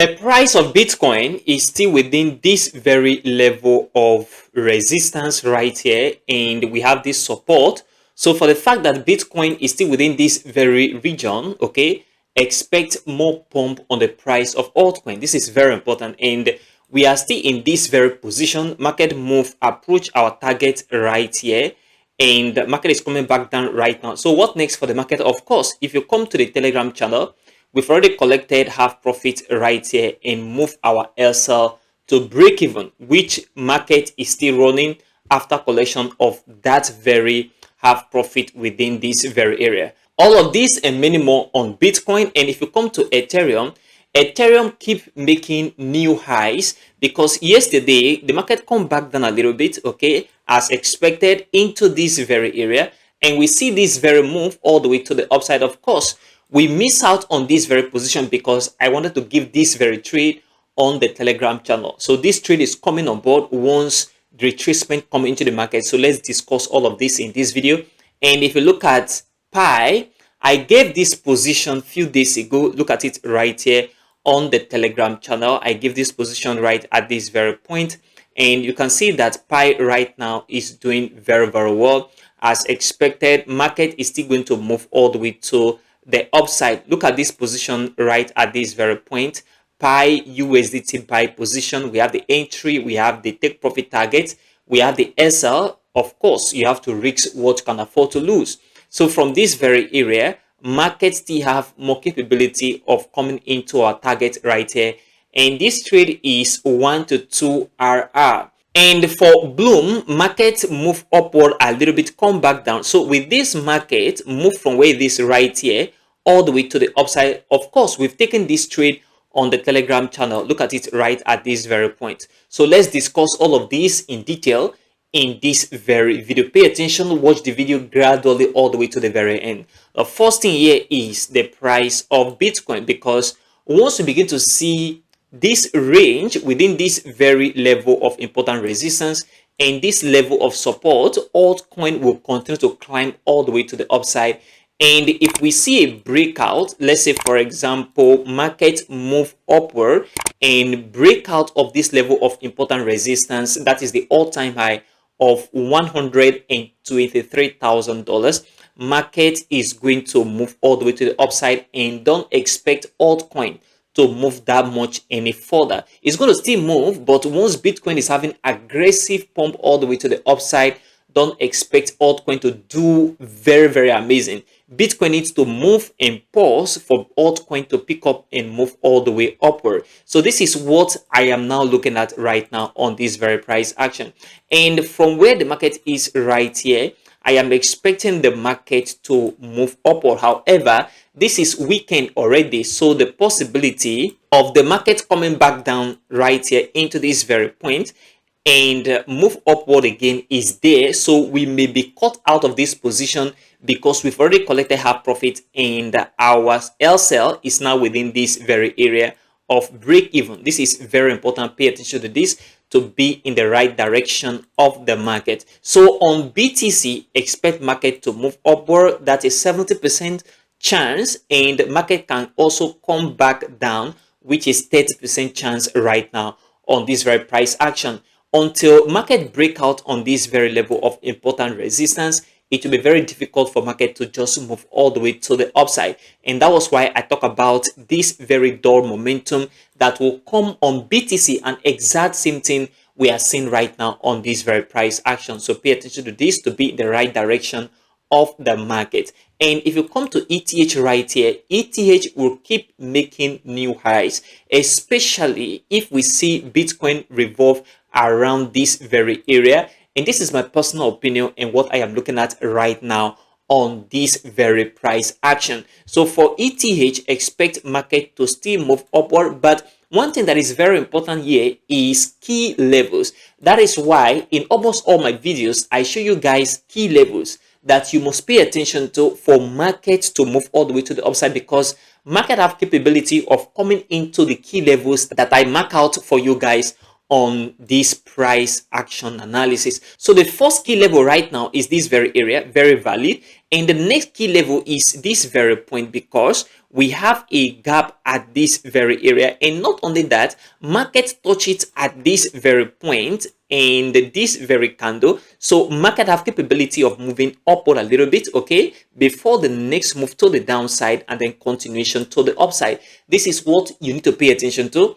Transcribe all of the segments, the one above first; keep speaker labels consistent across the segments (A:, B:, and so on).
A: The price of Bitcoin is still within this very level of resistance right here, and we have this support. So for the fact that Bitcoin is still within this very region, okay, expect more pump on the price of altcoin. This is very important, and we are still in this very position. Market move approach our target right here, and the market is coming back down right now. So what next for the market? Of course, if you come to the Telegram channel, we've already collected half profit right here and move our LSL to break even, which market is still running after collection of that very half profit within this very area. All of this and many more on Bitcoin. And if you come to Ethereum, Ethereum keep making new highs because yesterday the market come back down a little bit, okay, as expected into this very area, and we see this very move all the way to the upside. Of course, we miss out on this very position because I wanted to give this very trade on the Telegram channel. So this trade is coming on board once the retracement come into the market. So let's discuss all of this in this video. And if you look at Pi, I gave this position few days ago. Look at it right here on the Telegram channel. I give this position right at this very point, and you can see that Pi right now is doing very well. As expected, market is still going to move all the way to the upside. Look at this position right at this very point. Pi USDT buy position. We have the entry, we have the take profit target, we have the SL. Of course, you have to risk what you can afford to lose. So from this very area, markets still have more capability of coming into our target right here, and this trade is 1 to 2 RR. And for Blum, market move upward a little bit, come back down. So with this market move from where it is right here all the way to the upside, of course, we've taken this trade on the Telegram channel. Look at it right at this very point. So let's discuss all of this in detail in this very video. Pay attention, watch the video gradually all the way to the very end. The first thing here is the price of Bitcoin, because once we begin to see this range within this very level of important resistance and this level of support, altcoin will continue to climb all the way to the upside. And if we see a breakout, let's say for example market move upward and breakout of this level of important resistance, that is the all-time high of $123,000, market is going to move all the way to the upside, and don't expect altcoin to move that much any further. It's going to still move, but once Bitcoin is having aggressive pump all the way to the upside, don't expect altcoin to do very amazing. Bitcoin needs to move and pause for altcoin to pick up and move all the way upward. So this is what I am now looking at right now on this very price action. And from where the market is right here, I am expecting the market to move upward. However, this is weekend already, so the possibility of the market coming back down right here into this very point and move upward again is there. So we may be cut out of this position because we've already collected half profit, and our LSL is now within this very area of break even. This is very important. Pay attention to this to be in the right direction of the market. So on BTC, expect market to move upward. That's a 70% chance, and market can also come back down, which is 30% chance right now on this very price action. Until market breakout on this very level of important resistance, it will be very difficult for market to just move all the way to the upside. And that was why I talk about this very dull momentum that will come on BTC, and exact same thing we are seeing right now on this very price action. So pay attention to this to be in the right direction of the market. And if you come to ETH right here, ETH will keep making new highs, especially if we see Bitcoin revolve around this very area. And this is my personal opinion and what I am looking at right now on this very price action. So for ETH, expect market to still move upward, but one thing that is very important here is key levels. That is why in almost all my videos, I show you guys key levels that you must pay attention to for market to move all the way to the upside, because market have capability of coming into the key levels that I mark out for you guys on this price action analysis. So the first key level right now is this very area, very valid. And the next key level is this very point, because we have a gap at this very area. And not only that, market touch it at this very point and this very candle. So market have capability of moving upward a little bit, okay, before the next move to the downside and then continuation to the upside. This is what you need to pay attention to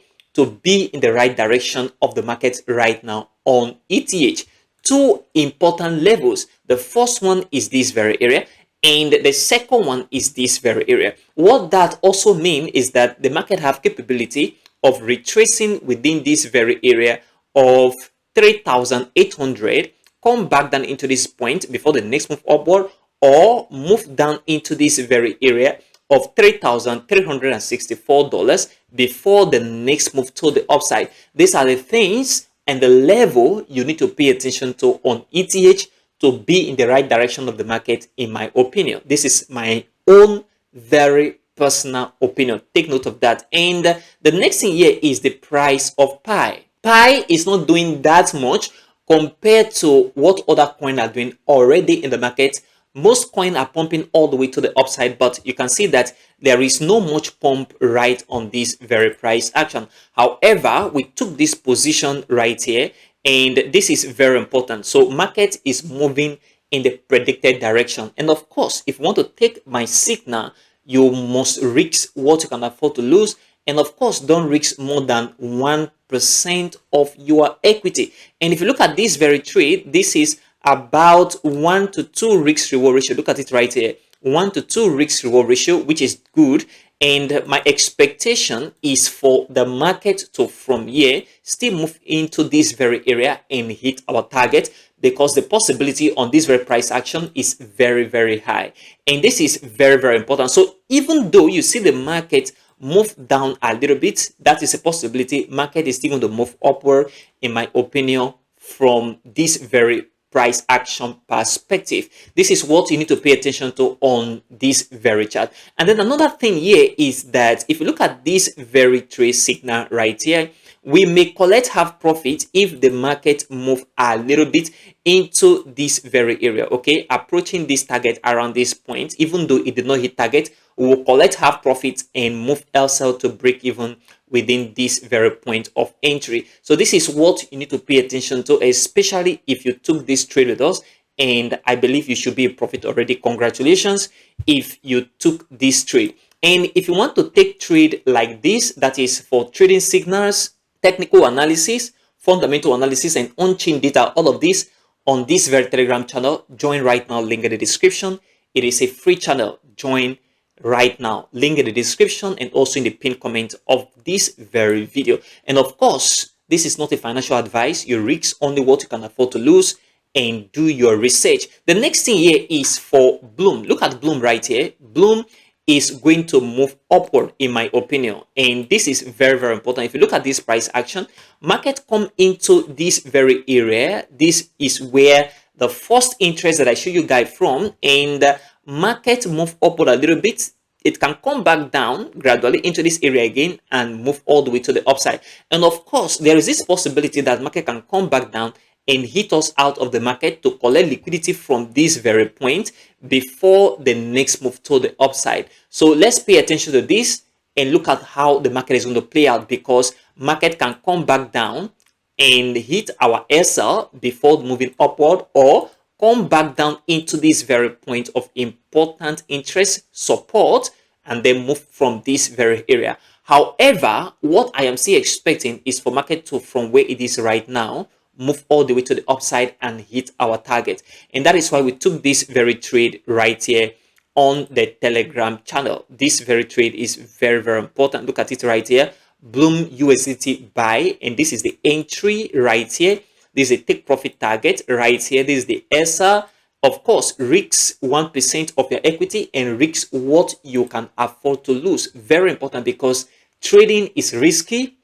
A: be in the right direction of the market right now on ETH. Two important levels. The first one is this very area, and the second one is this very area. What that also means is that the market have capability of retracing within this very area of 3,800, come back down into this point before the next move upward, or move down into this very area of $3,364 before the next move to the upside. These are the things and the level you need to pay attention to on ETH to be in the right direction of the market, in my opinion. This is my own very personal opinion. Take note of that. And the next thing here is the price of Pi. Pi is not doing that much compared to what other coins are doing already in the market. Most coins are pumping all the way to the upside, but you can see that there is no much pump right on this very price action. However, we took this position right here, and this is very important. So market is moving in the predicted direction. And of course, if you want to take my signal, you must risk what you can afford to lose. And of course, don't risk more than 1% of your equity. And if you look at this very trade, this is about 1 to 2 risk reward ratio. Look at it right here, 1 to 2 risk reward ratio, which is good. And my expectation is for the market to, from here, still move into this very area and hit our target, because the possibility on this very price action is very, very high. And this is very, very important. So even though you see the market move down a little bit, that is a possibility. Market is still going to move upward, in my opinion, from this very price action perspective. This is what you need to pay attention to on this very chart. And then another thing here is that if you look at this very trade signal right here, we may collect half profit if the market move a little bit into this very area, okay, approaching this target around this point. Even though it did not hit target, we will collect half profit and move elsewhere to break even within this very point of entry. So this is what you need to pay attention to, especially if you took this trade with us, and I believe you should be in profit already. Congratulations if you took this trade. And if you want to take trade like this, that is for trading signals, technical analysis, fundamental analysis, and on-chain data, all of this on this very Telegram channel, join right now, link in the description. It is a free channel. Join right now, link in the description and also in the pinned comment of this very video. And of course, this is not a financial advice. You risk only what you can afford to lose, and do your research. The next thing here is for Blum. Look at Blum right here. Blum is going to move upward, in my opinion, and this is very, very important. If you look at this price action, market come into this very area. This is where the first interest that I show you guys from, and market move upward a little bit. It can come back down gradually into this area again and move all the way to the upside. And of course, there is this possibility that market can come back down and hit us out of the market to collect liquidity from this very point before the next move to the upside. So let's pay attention to this and look at how the market is going to play out, because market can come back down and hit our SL before moving upward, or come back down into this very point of important interest support and then move from this very area. However, what I am still expecting is for market to, from where it is right now, move all the way to the upside and hit our target. And that is why we took this very trade right here on the Telegram channel. This very trade is very, very important. Look at it right here. Blum USDT buy, and this is the entry right here. This is a take profit target right here. This is the SR. Of course, risk 1% of your equity and risk what you can afford to lose. Very important, because trading is risky.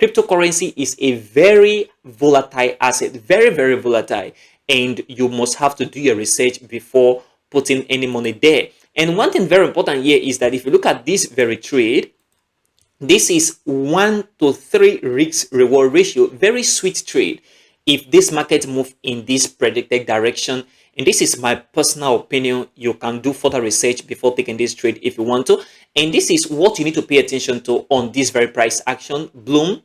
A: Cryptocurrency is a very volatile asset, very, very volatile, and you must have to do your research before putting any money there. And one thing very important here is that if you look at this very trade, This is 1 to 3 risk reward ratio. Very sweet trade if this market move in this predicted direction. And this is my personal opinion. You can do further research before taking this trade if you want to. And this is what you need to pay attention to on this very price action: Blum,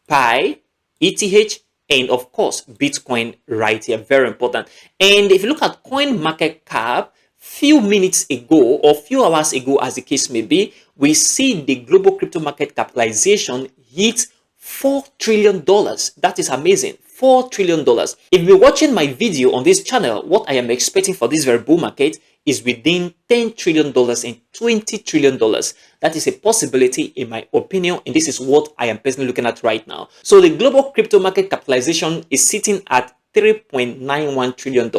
A: Pi, ETH, and of course Bitcoin right here. Very important. And if you look at coin market cap, few minutes ago or few hours ago, as the case may be, we see the global crypto market capitalization hit $4 trillion. That is amazing. $4 trillion. If you're watching my video on this channel, what I am expecting for this very bull market is within $10 trillion and $20 trillion. That is a possibility in my opinion, and this is what I am personally looking at right now. So the global crypto market capitalization is sitting at $3.91 trillion.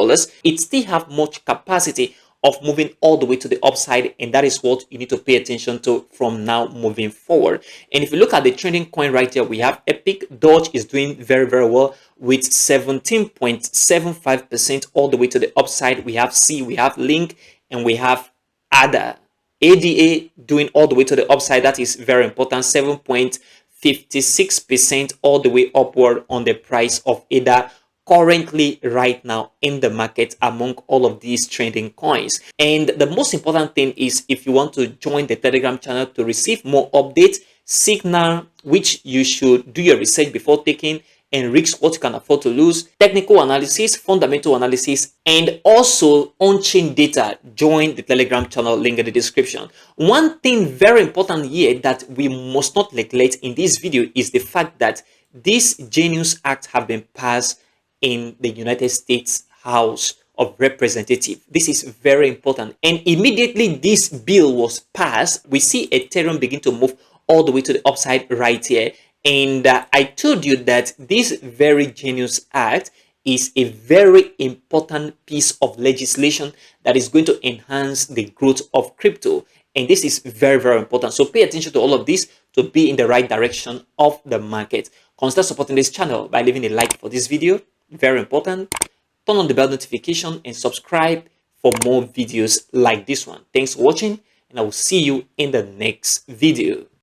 A: It still have much capacity of moving all the way to the upside, and that is what you need to pay attention to from now moving forward. And if you look at the trending coin right here, we have Epic. Doge is doing very, very well with 17.75% all the way to the upside. We have C, we have Link, and we have ADA doing all the way to the upside. That is very important. 7.56% all the way upward on the price of ADA currently right now in the market among all of these trending coins. And the most important thing is, if you want to join the Telegram channel to receive more updates, signal which you should do your research before taking, and risk what you can afford to lose, technical analysis, fundamental analysis, and also on-chain data, join the Telegram channel, link in the description. One thing very important here that we must not neglect in this video is the fact that this Genius Act have been passed in the United States House of Representatives. This is very important. And immediately this bill was passed, we see Ethereum begin to move all the way to the upside right here. And I told you that this very Genius Act is a very important piece of legislation that is going to enhance the growth of crypto. And this is very, very important. So pay attention to all of this to be in the right direction of the market. Consider supporting this channel by leaving a like for this video. Very important. Turn on the bell notification and subscribe for more videos like this one. Thanks for watching, and I will see you in the next video.